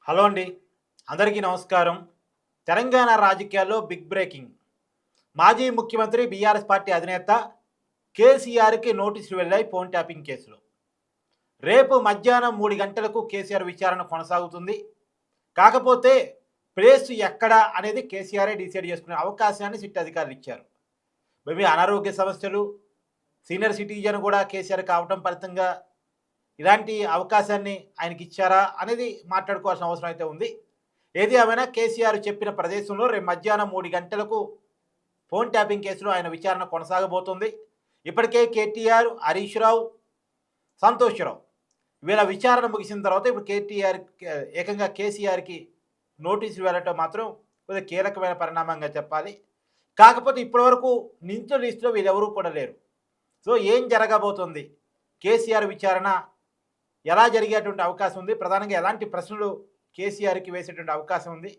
Hello అండి. అందరికీ నమస్కారం. తెలంగాణ రాజకీయాల్లో బిగ్ బ్రేకింగ్. మాజీ ముఖ్యమంత్రి బీఆర్ఎస్ పార్టీ అధినేత కేసీఆర్‌కి నోటీసులు వెళ్లాయి ఫోన్ ట్యాపింగ్ కేసులో. రేపు మధ్యాహ్నం 3 గంటలకు కేసీఆర్ విచారణ కొనసాగుతుంది. కాకపోతే ప్లేస్ ఎక్కడ అనేది కేసీఆరే డిసైడ్ చేసుకునే అవకాశాన్ని సిట్ అధికారులు ఇచ్చారు. మేబీ అనారోగ్య సమస్యలు, సీనియర్ సిటిజన్ కూడా కేసీఆర్ కావటం ఫలితంగా ఇలాంటి అవకాశాన్ని ఆయనకిచ్చారా అనేది మాట్లాడుకోవాల్సిన అవసరం అయితే ఉంది. ఏది ఏమైనా కేసీఆర్ చెప్పిన ప్రదేశంలో రేపు మధ్యాహ్నం 3 గంటలకు ఫోన్ ట్యాపింగ్ కేసులో ఆయన విచారణ కొనసాగబోతుంది. ఇప్పటికే కేటీఆర్, హరీష్ రావు, సంతోష్‌రావు వీళ్ళ విచారణ ముగిసిన తర్వాత ఇప్పుడు ఏకంగా కేసీఆర్‌కి నోటీసులు వెళ్ళటం మాత్రం కొద్దిగా కీలకమైన పరిణామంగా చెప్పాలి. కాకపోతే ఇప్పటివరకు నిందితుల లిస్టులో వీళ్ళెవరూ కూడా లేరు. సో ఏం జరగబోతుంది? కేసీఆర్ విచారణ ఎలా జరిగేటువంటి అవకాశం ఉంది? ప్రధానంగా ఎలాంటి ప్రశ్నలు కేసీఆర్‌కి వేసేటువంటి అవకాశం ఉంది?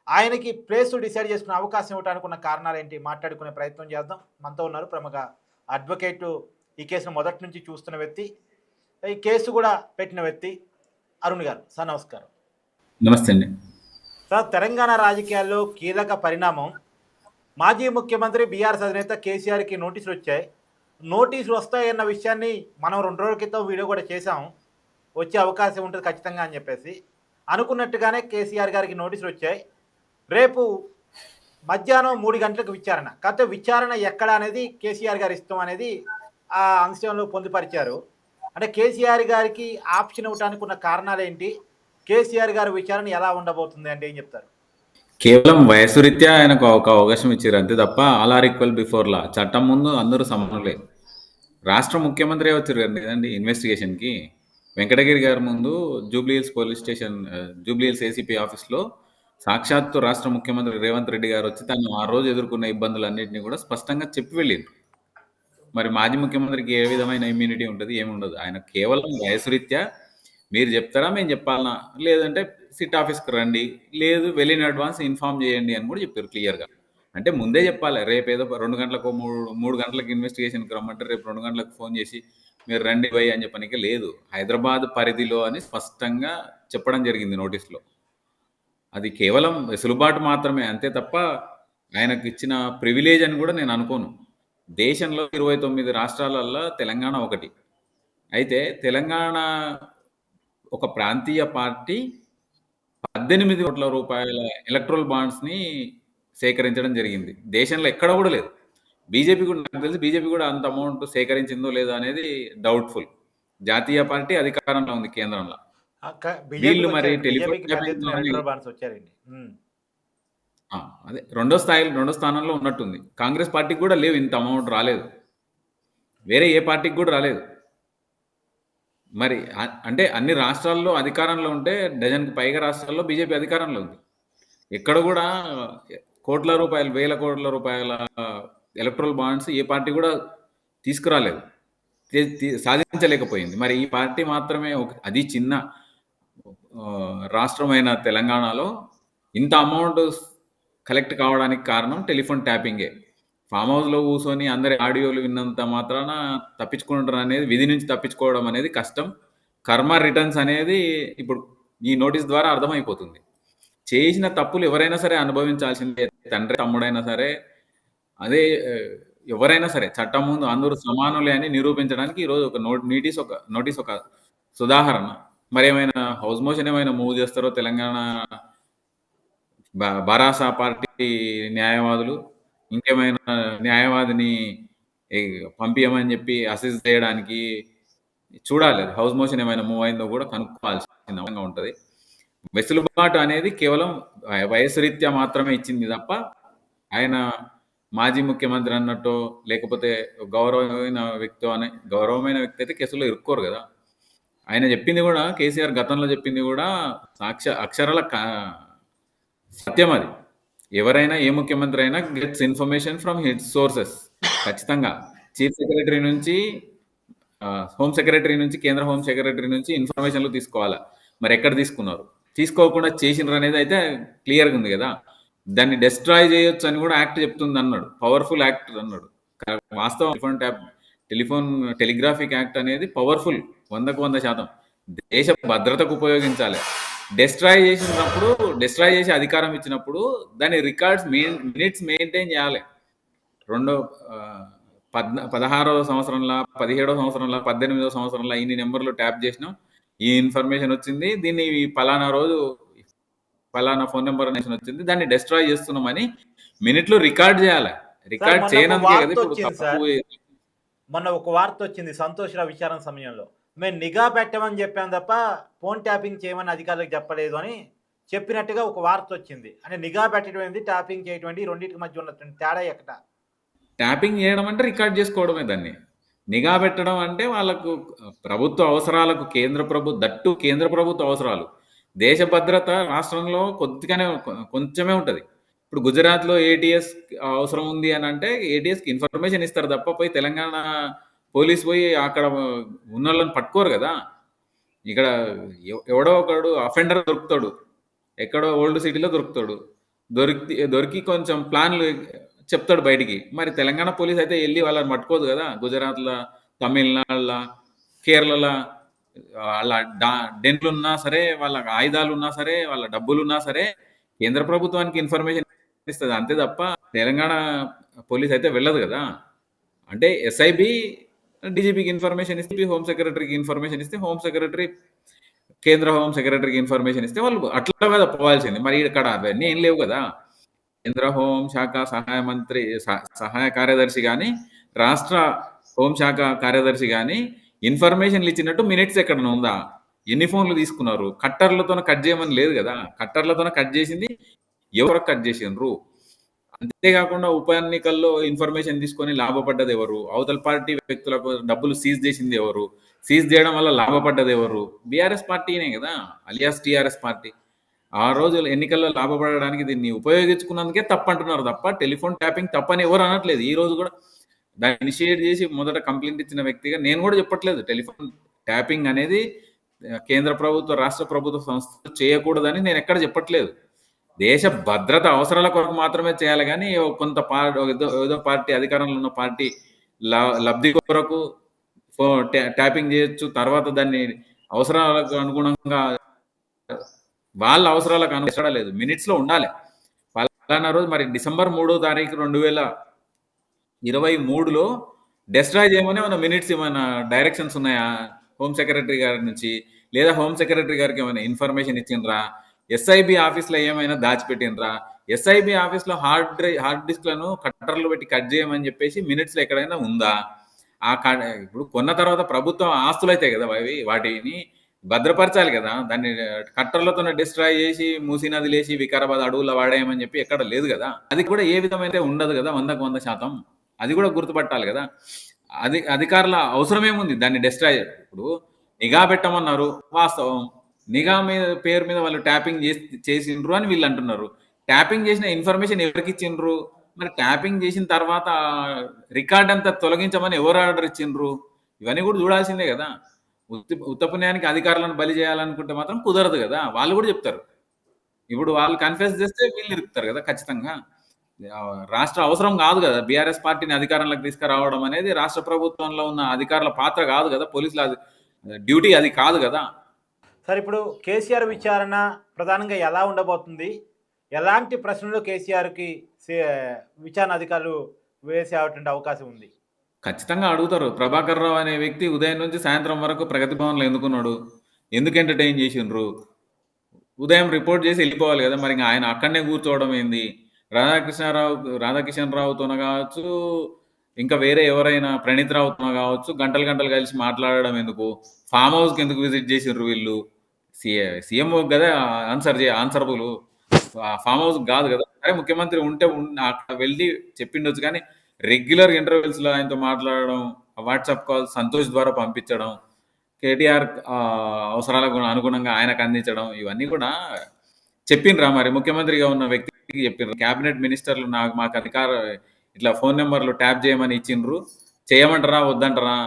ఆయనకి ప్లేస్ డిసైడ్ చేసుకునే అవకాశం ఇవ్వడానికి ఉన్న కారణాలేంటి? మాట్లాడుకునే ప్రయత్నం చేద్దాం. మనతో ఉన్నారు ప్రముఖ అడ్వకేటు, ఈ కేసును మొదటి నుంచి చూస్తున్న వ్యక్తి, ఈ కేసు కూడా పెట్టిన వ్యక్తి అరుణ్ గారు. సార్ నమస్కారం. నమస్తే అండి. సార్, తెలంగాణ రాజకీయాల్లో కీలక పరిణామం. మాజీ ముఖ్యమంత్రి బీఆర్ఎస్ అధినేత కేసీఆర్‌కి నోటీసులు వచ్చాయి. నోటీసులు వస్తాయన్న విషయాన్ని మనం 2 రోజుల క్రితం వీడియో కూడా చేశాం. వచ్చే అవకాశం ఉంటుంది ఖచ్చితంగా అని చెప్పేసి. అనుకున్నట్టుగానే కేసీఆర్ గారికి నోటీసులు వచ్చాయి. రేపు మధ్యాహ్నం 3 గంటలకు విచారణ. కాకపోతే విచారణ ఎక్కడ అనేది కేసీఆర్ గారి ఇష్టం అనేది ఆ అంశంలో పొందుపరిచారు. అంటే కేసీఆర్ గారికి ఆప్షన్ ఇవ్వడానికి ఉన్న కారణాలేంటి? కేసీఆర్ గారి విచారణ ఎలా ఉండబోతుంది అంటే ఏం చెప్తారు? కేవలం వయసు రీత్యా ఆయనకు ఒక అవకాశం ఇచ్చారు అంతే తప్ప all are equal before law. చట్టం ముందు అందరూ సమానులే. రాష్ట్ర ముఖ్యమంత్రి వచ్చారు కదండి ఇన్వెస్టిగేషన్కి. వెంకటగిరి గారి ముందు Jubilee Hills police station, Jubilee Hills ACP ఆఫీస్లో సాక్షాత్తు రాష్ట్ర ముఖ్యమంత్రి రేవంత్ రెడ్డి గారు వచ్చి తను ఆ రోజు ఎదుర్కొన్న ఇబ్బందులన్నింటినీ కూడా స్పష్టంగా చెప్పి వెళ్ళిండ్రు. మరి మాజీ ముఖ్యమంత్రికి ఏ విధమైన ఇమ్యూనిటీ ఉంటుంది? ఏముండదు. ఆయన కేవలం వయసు రీత్యా మీరు చెప్తారా, మేము చెప్పాలనా, లేదంటే సిట్ ఆఫీస్కి రండి, లేదు వెళ్ళిన అడ్వాన్స్ ఇన్ఫామ్ చేయండి అని కూడా చెప్పారు క్లియర్గా. అంటే ముందే చెప్పాలి. రేపు ఏదో 2 గంటలకు 3 గంటలకు ఇన్వెస్టిగేషన్కి రమ్మంటే రేపు 2 గంటలకు ఫోన్ చేసి మీరు రండి పోయి అని చెప్పడానికి లేదు. హైదరాబాద్ పరిధిలో అని స్పష్టంగా చెప్పడం జరిగింది నోటీస్లో. అది కేవలం వెసులుబాటు మాత్రమే అంతే తప్ప ఆయనకు ఇచ్చిన ప్రివిలేజ్ అని కూడా నేను అనుకోను. దేశంలో 29 రాష్ట్రాలల్లో తెలంగాణ ఒకటి. అయితే తెలంగాణ ఒక ప్రాంతీయ పార్టీ 18 కోట్ల రూపాయల ఎలక్ట్రల్ బాండ్స్ని సేకరించడం జరిగింది. దేశంలో ఎక్కడ కూడా లేదు. బీజేపీ కూడా, నాకు తెలిసి బీజేపీ కూడా అంత అమౌంట్ సేకరించిందో లేదో అనేది డౌట్ఫుల్. జాతీయ పార్టీ అధికారంలో ఉంది కేంద్రంలో. వీళ్ళు మరి అదే రెండో స్థానంలో ఉన్నట్టుంది. కాంగ్రెస్ పార్టీకి కూడా లేవు, ఇంత అమౌంట్ రాలేదు. వేరే ఏ పార్టీకి కూడా రాలేదు. మరి అంటే అన్ని రాష్ట్రాల్లో అధికారంలో ఉంటే డజన్కి పైగా రాష్ట్రాల్లో బీజేపీ అధికారంలో ఉంది. ఎక్కడ కూడా కోట్ల రూపాయలు, వేల కోట్ల రూపాయల ఎలక్ట్రల్ బాండ్స్ ఏ పార్టీ కూడా తీసుకురాలేదు, సాధించలేకపోయింది. మరి ఈ పార్టీ మాత్రమే అది చిన్న రాష్ట్రమైన తెలంగాణలో ఇంత అమౌంట్ కలెక్ట్ కావడానికి కారణం టెలిఫోన్ ట్యాపింగే. ఫామ్ హౌస్లో కూర్చొని అందరి ఆడియోలు విన్నంత మాత్రాన తప్పించుకుంటారు అనేది, విధి నుంచి తప్పించుకోవడం అనేది కష్టం. కర్మ రిటర్న్స్ అనేది ఇప్పుడు ఈ నోటీస్ ద్వారా అర్థమైపోతుంది. చేసిన తప్పులు ఎవరైనా సరే అనుభవించాల్సిందే. తండ్రి, తమ్ముడైనా సరే, అదే ఎవరైనా సరే చట్టం ముందు అందరూ సమానులే అని నిరూపించడానికి ఈరోజు ఒక నోటీస్ ఒక ఉదాహరణ. మరి ఏమైనా హౌస్ మోషన్ ఏమైనా మూవ్ చేస్తారో తెలంగాణ బారాసా పార్టీ న్యాయవాదులు, ఇంకేమైనా న్యాయవాదిని పంపించమని చెప్పి అసెస్ చేయడానికి చూడాలి. హౌస్ మోషన్ ఏమైనా మూవ్ అయిందో కూడా కనుక్కోవాల్సిన ఉంటుంది. వెసులుబాటు అనేది కేవలం వయసు రీత్యా మాత్రమే ఇచ్చింది తప్ప ఆయన మాజీ ముఖ్యమంత్రి అన్నట్టు, లేకపోతే గౌరవమైన వ్యక్తి అయితే కేసులో ఇరుక్కోరు కదా. ఆయన చెప్పింది కూడా, కేసీఆర్ గతంలో చెప్పింది కూడా అక్షరాల సత్యం. అది ఎవరైనా, ఏ ముఖ్యమంత్రి అయినా gets information from his sources. ఖచ్చితంగా చీఫ్ సెక్రటరీ నుంచి, హోమ్ సెక్రటరీ నుంచి, కేంద్ర హోమ్ సెక్రటరీ నుంచి ఇన్ఫర్మేషన్లు తీసుకోవాలా. మరి ఎక్కడ తీసుకున్నారు? తీసుకోకుండా చేసినారు అనేది అయితే క్లియర్గా ఉంది కదా. దాన్ని డెస్ట్రాయ్ చేయొచ్చు అని కూడా యాక్ట్ చెప్తుంది అన్నాడు. పవర్ఫుల్ యాక్ట్ అన్నాడు. వాస్తవం టెలిగ్రాఫిక్ యాక్ట్ అనేది పవర్ఫుల్, 100% దేశ భద్రతకు ఉపయోగించాలి. డిస్ట్రాయ్ చేసినప్పుడు, డిస్ట్రాయ్ చేసి అధికారం ఇచ్చినప్పుడు దాని రికార్డ్స్ మినిట్స్ మెయింటైన్ చేయాలి. రెండో 16వ సంవత్సరంలో, 17వ సంవత్సరంలో, 18వ సంవత్సరంలో ఇన్ని నెంబర్లు ట్యాప్ చేసినాం, ఈ ఇన్ఫర్మేషన్ వచ్చింది, దీన్ని ఈ పలానా రోజు పలానా ఫోన్ నెంబర్ అనేసి వచ్చింది, దాన్ని డిస్ట్రాయ్ చేస్తున్నామని మినిట్లో రికార్డ్ చేయాలి. సార్ రికార్డ్ మొన్న ఒక చేయనందుకే కదా వార్త ఇప్పుడు వచ్చింది తప్పు. సార్, మొన్న ఒక వార్త వచ్చింది సంతోష్ రావు విచారణ సమయంలో. మేము నిఘా పెట్టమని చెప్పాం తప్ప ఫోన్ ట్యాపింగ్ చేయమని అధికారులకు చెప్పలేదు అని చెప్పినట్టుగా ఒక వార్త వచ్చింది. అంటే నిఘా పెట్టడం ఏంది, ట్యాపింగ్ చేయడం ఏంటి, ఈ రెండింటికి మధ్య ఉన్నటువంటి తేడా ఎక్కడ? ట్యాపింగ్ చేయడం అంటే రికార్డ్ చేసుకోవడమే దాన్ని. నిఘా పెట్టడం అంటే వాళ్ళకు ప్రభుత్వ అవసరాలకు కేంద్ర ప్రభుత్వ అవసరాలు. దేశ భద్రత రాష్ట్రంలో కొద్దిగానే కొంచెమే ఉంటది. ఇప్పుడు గుజరాత్‌లో ఏటీఎస్ అవసరం ఉంది అని అంటే ఏటీఎస్‌కి ఇన్ఫర్మేషన్ ఇస్తారు తప్ప పోయి తెలంగాణ పోలీస్ పోయి అక్కడ ఉన్నోళ్ళని పట్టుకోరు గదా! ఇక్కడ ఎవడో ఒకడు అఫెండర్ దొరుకుతాడు. ఎక్కడో ఓల్డ్ సిటీలో దొరుకుతాడు. దొరికి కొంచెం ప్లాన్‌లు చెప్తాడు బయటికి. మరి తెలంగాణ పోలీస్ అయితే ఎళ్లి వాళ్ళని పట్టుకోదు గదా! గుజరాత్‌ల, తమిళనాడుల, కేరళల ఆళ్ళ డా డెన్‌లున్నా సరే, వాళ్ళ ఆయుధాలున్నా సరే, వాళ్ళ డబ్బులున్నా సరే, కేంద్ర ప్రభుత్వానికి ఇన్ఫర్మేషన్ ఇస్తది. అంతే తప్ప తెలంగాణ పోలీస్ అయితే వెళ్ళదు గదా! అంటే ఎస్ఐబి డీజీపీకి ఇన్ఫర్మేషన్ ఇస్తే, హోమ్ సెక్రటరీకి ఇన్ఫర్మేషన్ ఇస్తే, హోమ్ సెక్రటరీ కేంద్ర హోమ్ సెక్రటరీకి ఇన్ఫర్మేషన్ ఇస్తే వాళ్ళు అట్లా కదా పోవాల్సింది. మరి ఇక్కడ అవన్నీ ఏం లేవు కదా. కేంద్ర హోం శాఖ సహాయ కార్యదర్శి కానీ, రాష్ట్ర హోంశాఖ కార్యదర్శి కానీ ఇన్ఫర్మేషన్లు ఇచ్చినట్టు మినిట్స్ ఎక్కడన్నా ఉందా? ఎన్ని ఫోన్లు తీసుకున్నారు? కట్టర్లతోనే కట్ చేయమని లేదు కదా. కట్టర్లతోనే కట్ చేసింది ఎవరు కట్ చేసిండ్రు? అంతేకాకుండా ఉప ఎన్నికల్లో ఇన్ఫర్మేషన్ తీసుకొని లాభపడ్డది ఎవరు? అవతల పార్టీ వ్యక్తులకు డబ్బులు సీజ్ చేసింది ఎవరు? సీజ్ చేయడం వల్ల లాభపడ్డది ఎవరు? బీఆర్ఎస్ పార్టీనే కదా, అలియాస్ టీఆర్ఎస్ పార్టీ. ఆ రోజు ఎన్నికల్లో లాభపడడానికి దీన్ని ఉపయోగించుకున్నందుకే తప్పంటున్నారు తప్ప టెలిఫోన్ ట్యాపింగ్ తప్పని ఎవరు అనట్లేదు. ఈ రోజు కూడా దాన్ని ఇనిషియేట్ చేసి మొదట కంప్లైంట్ ఇచ్చిన వ్యక్తిగా నేను కూడా చెప్పట్లేదు టెలిఫోన్ ట్యాపింగ్ అనేది కేంద్ర ప్రభుత్వ, రాష్ట్ర ప్రభుత్వ సంస్థలు చేయకూడదని నేను ఎక్కడ చెప్పట్లేదు. దేశ భద్రత అవసరాల కొరకు మాత్రమే చేయాలి కానీ కొంత ఏదో పార్టీ అధికారంలో ఉన్న పార్టీ లబ్ధి కొరకు ట్యాపింగ్ చేయొచ్చు. తర్వాత దాన్ని అవసరాలకు అనుగుణంగా వాళ్ళ అవసరాలకు అనుసరణ లేదు, మినిట్స్ లో ఉండాలి. పలానా రోజు మరి డిసెంబర్ 3వ తారీఖు 2023లో డిస్ట్రాయ్ చేయమని మన మినిట్స్ ఏమైనా డైరెక్షన్స్ ఉన్నాయా హోమ్ సెక్రటరీ గారి నుంచి? లేదా హోమ్ సెక్రటరీ గారికి ఏమైనా ఇన్ఫర్మేషన్ ఇచ్చిండ్రా? ఎస్ఐబి ఆఫీస్లో ఏమైనా దాచిపెట్టినరా? ఎస్ఐబి ఆఫీస్లో హార్డ్ డిస్క్లను కట్టర్లు పెట్టి కట్ చేయమని చెప్పేసి మినిట్స్లో ఎక్కడైనా ఉందా? ఇప్పుడు కొన్న తర్వాత ప్రభుత్వం ఆస్తులు అయితే కదా వాటిని భద్రపరచాలి కదా. దాన్ని కట్టర్లతోనే డిస్ట్రాయ్ చేసి మూసీ నది లేచి వికారాబాద్ అడవుల్లో వాడేయమని చెప్పి ఎక్కడ లేదు కదా. అది కూడా ఏ విధమైతే ఉండదు కదా 100%. అది కూడా గుర్తుపట్టాలి కదా. అధికారుల అవసరమేముంది దాన్ని డిస్ట్రాయ్? ఇప్పుడు నిఘా పెట్టమన్నారు, వాస్తవం. నిఘా మీద పేరు మీద వాళ్ళు ట్యాపింగ్ చేసిండ్రు అని వీళ్ళు అంటున్నారు. ట్యాపింగ్ చేసిన ఇన్ఫర్మేషన్ ఎవరికి ఇచ్చిండ్రు? మరి ట్యాపింగ్ చేసిన తర్వాత రికార్డ్ అంతా తొలగించమని ఎవరు ఆర్డర్ ఇచ్చిండ్రు? ఇవన్నీ కూడా చూడాల్సిందే కదా. ఉత్తపుణ్యానికి అధికారులను బలి చేయాలనుకుంటే మాత్రం కుదరదు కదా. వాళ్ళు కూడా చెప్తారు. ఇప్పుడు వాళ్ళు కన్ఫ్యూజ్ చేస్తే వీళ్ళు ఇరుకుతారు కదా ఖచ్చితంగా. రాష్ట్ర అవసరం కాదు కదా బీఆర్ఎస్ పార్టీని అధికారంలోకి తీసుకురావడం అనేది. రాష్ట్ర ప్రభుత్వంలో ఉన్న అధికారుల పాత్ర కాదు కదా, పోలీసుల డ్యూటీ అది కాదు కదా. సార్ ఇప్పుడు కేసీఆర్ విచారణ ప్రధానంగా ఎలా ఉండబోతుంది? ఎలాంటి ప్రశ్నలు కేసీఆర్కి విచారణ అధికారులు వేసేటువంటి అవకాశం ఉంది? ఖచ్చితంగా అడుగుతారు. ప్రభాకర్ రావు అనే వ్యక్తి ఉదయం నుంచి సాయంత్రం వరకు ప్రగతి భవన్లో ఎందుకున్నాడు? ఎందుకు ఎంటర్టైన్ చేసిండ్రు? ఉదయం రిపోర్ట్ చేసి వెళ్ళిపోవాలి కదా. మరి ఆయన అక్కడనే కూర్చోవడం ఏంది? రాధాకిషన్ రావుతోన కావచ్చు, ఇంకా వేరే ఎవరైనా ప్రణీత్ రావుతో కావచ్చు, గంటలు గంటలు కలిసి మాట్లాడడం ఎందుకు? ఫామ్ హౌస్కి ఎందుకు విజిట్ చేసిండ్రు వీళ్ళు? సీఎం కదా ఆన్సరబుల్, ఫామ్ హౌస్ కాదు కదా. సరే ముఖ్యమంత్రి ఉంటే అక్కడ వెళ్ళి చెప్పిండొచ్చు కానీ రెగ్యులర్ ఇంటర్వ్యూస్లో ఆయనతో మాట్లాడడం, వాట్సాప్ కాల్ సంతోష్ ద్వారా పంపించడం, కేటీఆర్ అవసరాలకు అనుగుణంగా ఆయనకు అందించడం, ఇవన్నీ కూడా చెప్పిండ్రా? మరి ముఖ్యమంత్రిగా ఉన్న వ్యక్తికి చెప్పిండ్రు? క్యాబినెట్ మినిస్టర్లు మాకు ఇట్లా ఫోన్ నెంబర్లు ట్యాప్ చేయమని ఇచ్చిండ్రు, చేయమంటారా వద్దంటారా?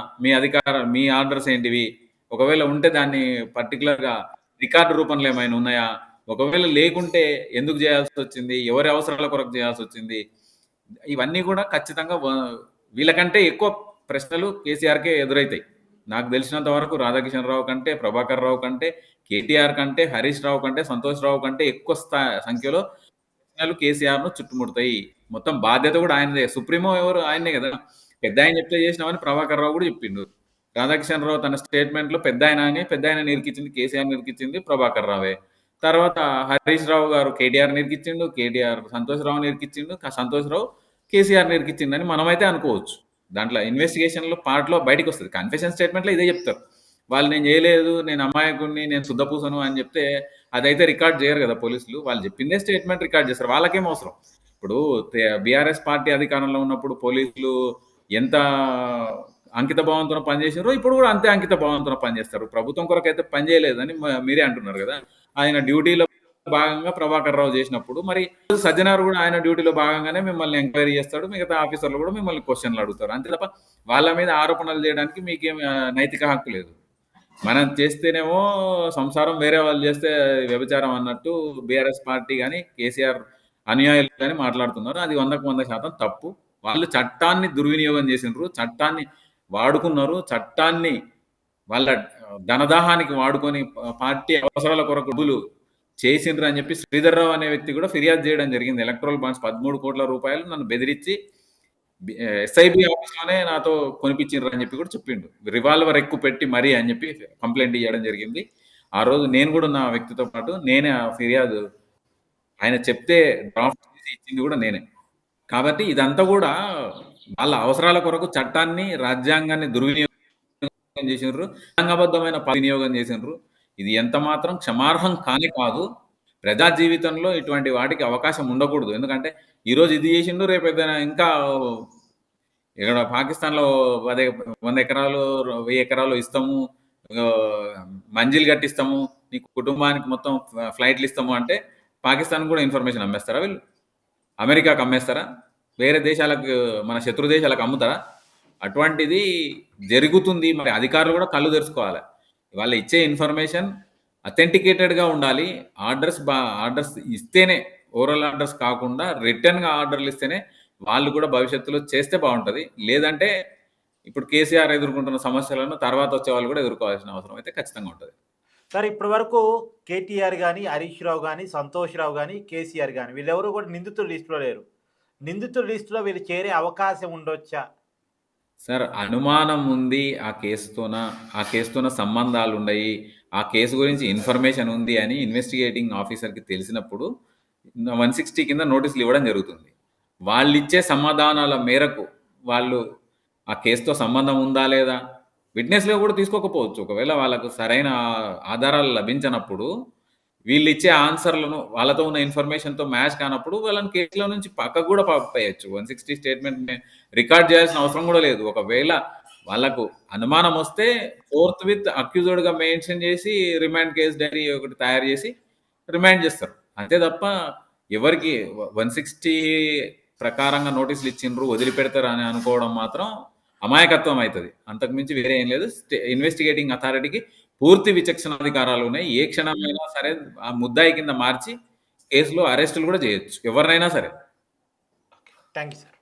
మీ ఆర్డర్స్ ఏంటివి? ఒకవేళ ఉంటే దాన్ని పర్టికులర్గా రికార్డు రూపంలో ఏమైనా ఉన్నాయా? ఒకవేళ లేకుంటే ఎందుకు చేయాల్సి వచ్చింది? ఎవరి అవసరాల కొరకు చేయాల్సి వచ్చింది? ఇవన్నీ కూడా ఖచ్చితంగా వీళ్ళకంటే ఎక్కువ ప్రశ్నలు కేసీఆర్కే ఎదురవుతాయి. నాకు తెలిసినంత వరకు రాధాకిషన్ రావు కంటే, ప్రభాకర్ రావు కంటే, కేటీఆర్ కంటే, హరీష్ రావు కంటే, సంతోష్ రావు కంటే ఎక్కువ సంఖ్యలో ప్రశ్నలు కేసీఆర్‌ను చుట్టుముడతాయి. మొత్తం బాధ్యత కూడా ఆయనదే. సుప్రీమో ఎవరు? ఆయన్నే కదా! పెద్దాయన చెప్తే చేసినామని ప్రభాకర్ రావు కూడా చెప్పిండు. రాధాకిషన్ రావు తన స్టేట్మెంట్‌లో పెద్దాయనని ఇరికిచ్చింది, కేసీఆర్‌ని ఇరికిచ్చింది ప్రభాకర్ రావే. తర్వాత హరీష్ రావు గారు కేటీఆర్‌ని ఇరికిచ్చిండు. కేటీఆర్ సంతోష్ రావుని ఇరికిచ్చిండు. సంతోష్ రావు కేసీఆర్‌ని ఇరికిచ్చిండని మనమైతే అనుకోవచ్చు. దాంట్లో ఇన్వెస్టిగేషన్‌లో పార్ట్‌లో బయటికొస్తది. కన్ఫెషన్ స్టేట్మెంట్‌లో ఇదే చెప్తారు. వాళ్ళు నేను చేయలేదు, నేను అమాయకుడిని, నేను శుద్ధపూసను అని చెప్తే అదైతే రికార్డ్ చేయరు కదా పోలీసులు. వాళ్ళు చెప్పిందే స్టేట్మెంట్ రికార్డ్ చేస్తారు. వాళ్ళకేం అవసరం? ఇప్పుడు బీఆర్ఎస్ పార్టీ అధికారంలో ఉన్నప్పుడు పోలీసులు ఎంత అంకిత భావంతో పనిచేసారో ఇప్పుడు కూడా అంతే అంకిత భావంతో పనిచేస్తారు. ప్రభుత్వం కొరకైతే పని చేయలేదని మీరే అంటున్నారు కదా! ఆయన డ్యూటీలో భాగంగా ప్రభాకర్ రావు చేసినప్పుడు మరి సజ్జనార్ కూడా ఆయన డ్యూటీలో భాగంగానే మిమ్మల్ని ఎంక్వైరీ చేస్తాడు. మిగతా ఆఫీసర్లు కూడా మిమ్మల్ని క్వశ్చన్లు అడుగుతారు. అంతే తప్ప వాళ్ళ మీద ఆరోపణలు చేయడానికి మీకేం నైతిక హక్కు లేదు. మనం చేస్తేనేమో సంసారం, వేరే వాళ్ళు చేస్తే వ్యభిచారం అన్నట్టు బీఆర్ఎస్ పార్టీ కానీ కేసీఆర్ అనుయాయులు కానీ మాట్లాడుతున్నారు. అది 100% తప్పు. వాళ్ళు చట్టాన్ని దుర్వినియోగం చేసినారు, చట్టాన్ని వాడుకున్నారు, చట్టాన్ని వాళ్ళ ధనదాహానికి వాడుకొని పార్టీ అవసరాల కొరకు డబ్బులు చేసిండ్రు అని చెప్పి శ్రీధర్ రావు అనే వ్యక్తి కూడా ఫిర్యాదు చేయడం జరిగింది. ఎలక్ట్రల్ బాండ్స్ 13 కోట్ల రూపాయలు నన్ను బెదిరించి ఎస్ఐబి ఆఫీస్‌లోనే నాతో కొనిపించిండ్రు అని చెప్పి కూడా చెప్పిండు. రివాల్వర్ ఎక్కువ పెట్టి మరీ అని చెప్పి కంప్లెయింట్ ఇయ్యడం జరిగింది. ఆ రోజు నేను కూడా నా వ్యక్తితో పాటు నేనే ఆ ఫిర్యాదు ఆయన చెప్తే డ్రాఫ్ట్ చేసి ఇచ్చింది కూడా నేనే. కాబట్టి ఇదంతా కూడా వాళ్ళ అవసరాల కొరకు చట్టాన్ని, రాజ్యాంగాన్ని దుర్వినియోగం చేసిండ్రు. రాజ్యాంగబద్ధమైన వినియోగం చేసిండ్రు. ఇది ఎంత మాత్రం క్షమార్హం కానే కాదు. ప్రజా జీవితంలో ఇటువంటి వాటికి అవకాశం ఉండకూడదు. ఎందుకంటే ఈరోజు ఇది చేసిండు, రేపు ఏదైనా ఇంకా ఇక్కడ పాకిస్తాన్‌లో 100 ఎకరాలు, 1000 ఎకరాలు ఇస్తాము, మంజిల్ కట్టిస్తాము, నీ కుటుంబానికి మొత్తం ఫ్లైట్లు ఇస్తాము అంటే పాకిస్తాన్ కూడా ఇన్ఫర్మేషన్ అమ్మేస్తారా వీళ్ళు? అమెరికాకి అమ్మేస్తారా? వేరే దేశాలకు, మన శత్రు దేశాలకు అమ్ముతారా? అటువంటిది జరుగుతుంది. మరి అధికారులు కూడా కళ్ళు తెరుచుకోవాలి. వాళ్ళు ఇచ్చే ఇన్ఫర్మేషన్ అథెంటికేటెడ్‌గా ఉండాలి. ఆర్డర్స్ ఇస్తేనే, ఓరల్ ఆర్డర్స్ కాకుండా రిటర్న్‌గా ఆర్డర్‌లు ఇస్తేనే వాళ్ళు కూడా భవిష్యత్తులో చేస్తే బాగుంటది. లేదంటే ఇప్పుడు కేసీఆర్ ఎదుర్కొంటున్న సమస్యలను తర్వాత వచ్చే వాళ్ళు కూడా ఎదుర్కోవాల్సిన అవసరం అయితే ఖచ్చితంగా ఉంటది. సార్ ఇప్పటి వరకు కేటీఆర్ గాని, హరీష్ రావు గాని, సంతోష్ రావు గాని, కేసీఆర్ గాని వీళ్ళెవరు కూడా నిందితుల లిస్టులో లేరు. నిందితుల లిస్టులో వీళ్ళు చేరే అవకాశం ఉండొచ్చా? సార్ అనుమానం ఉంది ఆ కేసుతోన సంబంధాలున్నాయి, ఆ కేసు గురించి ఇన్ఫర్మేషన్ ఉంది అని ఇన్వెస్టిగేటింగ్ ఆఫీసర్‌కి తెలిసినప్పుడు 160 కింద నోటీసులు ఇవ్వడం జరుగుతుంది. వాళ్ళిచ్చే సమాధానాల మేరకు వాళ్ళు ఆ కేసుతో సంబంధం ఉందా లేదా విట్నెస్‌గా కూడా తీసుకోకపోవచ్చు. ఒకవేళ వాళ్ళకు సరైన ఆధారాలు లభించనప్పుడు వీళ్ళిచ్చే ఆన్సర్‌లను వాళ్ళతో ఉన్న ఇన్ఫర్మేషన్‌తో మ్యాచ్ కానప్పుడు వాళ్ళని కేసులో నుంచి పక్కకు కూడా పంపేయొచ్చు. 160 స్టేట్మెంట్‌ని రికార్డ్ చేయాల్సిన అవసరం కూడా లేదు. ఒకవేళ వాళ్ళకు అనుమానం వస్తే ఫోర్త్ విత్ అక్యూజ్డ్‌గా మెన్షన్ చేసి రిమాండ్ కేస్ డైరీ ఒకటి తయారు చేసి రిమాండ్ చేస్తారు. అంతే తప్ప ఎవరికి 160 ప్రకారంగా నోటీసులు ఇచ్చిండ్రు వదిలిపెడతారు అని అనుకోవడం మాత్రం అమాయకత్వం అవుతుంది. అంతకు మించి వేరే ఏం లేదు. ఇన్వెస్టిగేటింగ్ అథారిటీకి పూర్తి విచక్షణాధికారాలు ఉన్నాయి. ఏ క్షణమైనా సరే ఆ ముద్దాయి కింద మార్చి కేసులో అరెస్టులు కూడా చేయొచ్చు ఎవరినైనా సరే. Thank you sir.